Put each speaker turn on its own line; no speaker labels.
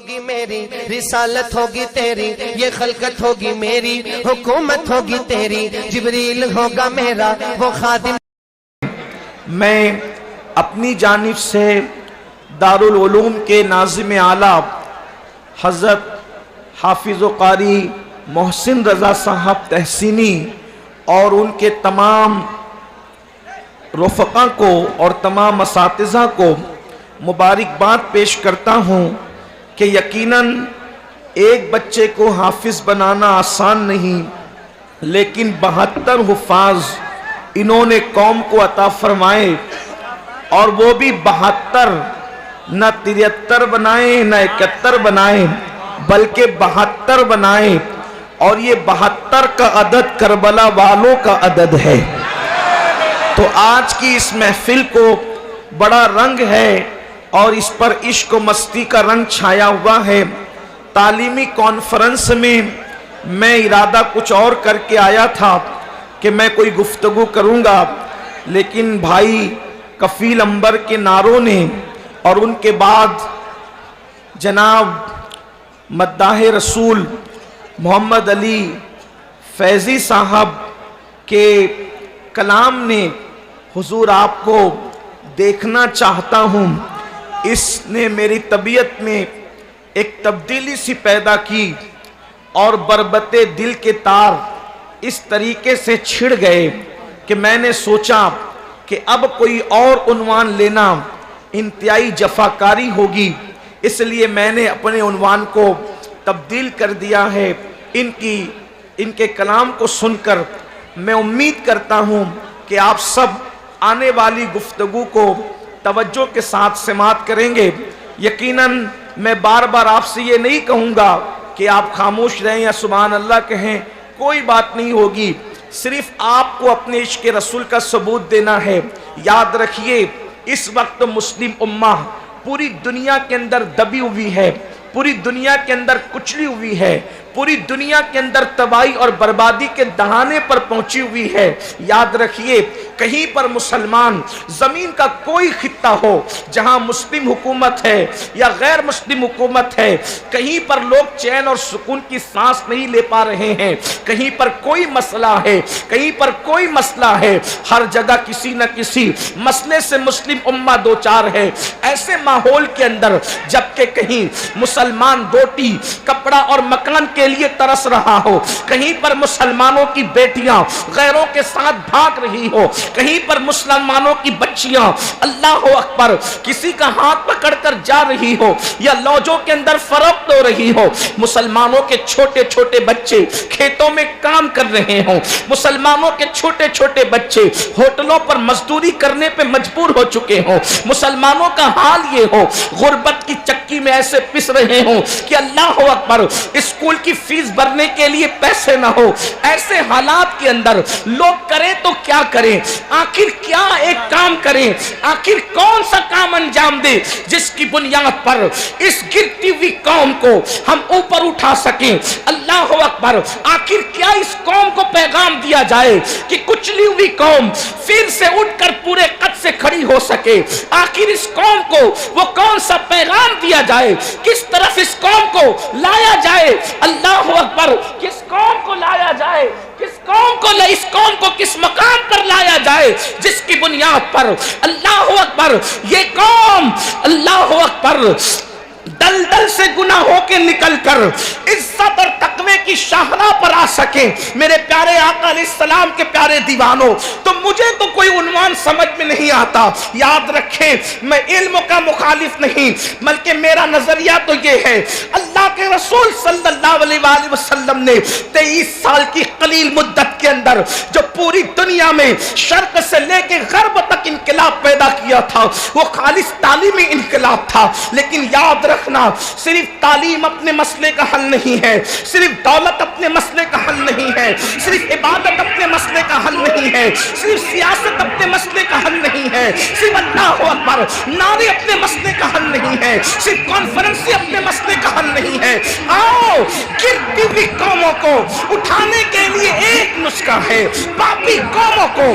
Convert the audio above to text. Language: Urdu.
ہوگی میری، رسالت ہوگی تیری، یہ خلقت ہوگی میری، حکومت ہوگی تیری، جبریل ہوگا میرا وہ خادم۔
میں اپنی جانب سے دارالعلوم کے ناظم اعلیٰ حضرت حافظ و قاری محسن رضا صاحب تحسینی اور ان کے تمام رفقا کو اور تمام اساتذہ کو مبارکباد پیش کرتا ہوں کہ یقیناً ایک بچے کو حافظ بنانا آسان نہیں، لیکن 72 حفاظ انہوں نے قوم کو عطا فرمائے، اور وہ بھی 72، نہ 73 بنائے نہ 71 بنائے، بلکہ 72 بنائے، اور یہ 72 کا عدد کربلا والوں کا عدد ہے۔ تو آج کی اس محفل کو بڑا رنگ ہے اور اس پر عشق و مستی کا رنگ چھایا ہوا ہے۔ تعلیمی کانفرنس میں میں ارادہ کچھ اور کر کے آیا تھا کہ میں کوئی گفتگو کروں گا، لیکن بھائی کفیل انبر کے نعروں نے اور ان کے بعد جناب مداح رسول محمد علی فیضی صاحب کے کلام نے حضور آپ کو دیکھنا چاہتا ہوں، اس نے میری طبیعت میں ایک تبدیلی سی پیدا کی اور بربط دل کے تار اس طریقے سے چھڑ گئے کہ میں نے سوچا کہ اب کوئی اور عنوان لینا انتہائی جفاکاری ہوگی، اس لیے میں نے اپنے عنوان کو تبدیل کر دیا ہے۔ ان کے کلام کو سن کر میں امید کرتا ہوں کہ آپ سب آنے والی گفتگو کو توجہ کے ساتھ سماعت کریں گے۔ یقیناً میں بار بار آپ سے یہ نہیں کہوں گا کہ آپ خاموش رہیں یا سبحان اللہ کہیں، کوئی بات نہیں ہوگی، صرف آپ کو اپنے عشق رسول کا ثبوت دینا ہے۔ یاد رکھیے اس وقت مسلم امہ پوری دنیا کے اندر دبی ہوئی ہے، پوری دنیا کے اندر کچلی ہوئی ہے، پوری دنیا کے اندر تباہی اور بربادی کے دہانے پر پہنچی ہوئی ہے۔ یاد رکھیے کہیں پر مسلمان زمین کا کوئی خطہ ہو جہاں مسلم حکومت ہے یا غیر مسلم حکومت ہے، کہیں پر لوگ چین اور سکون کی سانس نہیں لے پا رہے ہیں، کہیں پر کوئی مسئلہ ہے، کہیں پر کوئی مسئلہ ہے، ہر جگہ کسی نہ کسی مسئلے سے مسلم امہ دوچار ہے۔ ایسے ماحول کے اندر جبکہ کہیں مسلمان روٹی کپڑا اور مکان کے لیے ترس رہا ہو، کہیں پر مسلمانوں کی بیٹیاں غیروں کے ساتھ بھاگ رہی ہو، کہیں پر مسلمانوں کی بچیاں اللہ اکبر کسی کا ہاتھ پکڑ کر جا رہی ہو یا لوجوں کے اندر فروخت ہو رہی ہو، مسلمانوں کے چھوٹے چھوٹے بچے کھیتوں میں کام کر رہے ہوں، مسلمانوں کے چھوٹے چھوٹے بچے ہوٹلوں پر مزدوری کرنے پہ مجبور ہو چکے ہوں، مسلمانوں کا حال یہ ہو غربت کی چکی میں ایسے پس رہے ہوں کہ اللہ اکبر اسکول کی فیس بھرنے کے لیے پیسے نہ ہو، ایسے حالات کے اندر لوگ کریں تو کیا کریں، آخر کیا ایک کام کریں، آخر کون سا کام انجام دے جس کی بنیاد پر اس گرتی ہوئی قوم کو ہم اوپر اٹھا سکیں۔ اللہ اکبر، آخر کیا اس قوم کو پیغام دیا جائے کہ کچلی ہوئی قوم پھر سے اٹھ کر پورے قد سے کھڑی ہو سکے، آخر اس قوم کو وہ کون سا پیغام دیا جائے، کس طرف اس قوم کو لایا جائے۔ اللہ اکبر، کس قوم کو لایا جائے، کس قوم کو کس مقام پر لایا جائے جس کی بنیاد پر اللہ اکبر یہ قوم اللہ اکبر دلدل سے گناہوں کے نکل کر عزت اور تقوی کی شاہراہ پر آ سکے۔ میرے پیارے آقا علیہ السلام کے پیارے دیوانوں، تو مجھے تو کوئی عنوان سمجھ میں نہیں آتا۔ یاد رکھیں میں علم کا مخالف نہیں، بلکہ میرا نظریہ تو یہ ہے، اللہ کے رسول صلی اللہ علیہ وآلہ وسلم نے 23 سال کی قلیل مدت کے اندر جو پوری دنیا میں شرق سے لے کے غرب تک انقلاب پیدا کیا تھا، وہ خالص تعلیمی انقلاب تھا۔ لیکن یاد رکھنا، صرف تعلیم اپنے مسئلے کا حل نہیں ہے، صرف دولت اپنے مسئلے کا حل نہیں ہے، صرف عبادت اپنے مسئلے کا حل نہیں ہے، صرف سیاست اپنے مسئلے کا حل نہیں ہے، صرف اللہ اکبر نعرے اپنے مسئلے کا حل نہیں ہے، صرف کانفرنس اپنے مسئلے کا حل نہیں ہے۔ آؤ گرتی ہوئی قوموں کو اٹھانے کے لیے ایک نسخہ ہے، باقی قوموں کو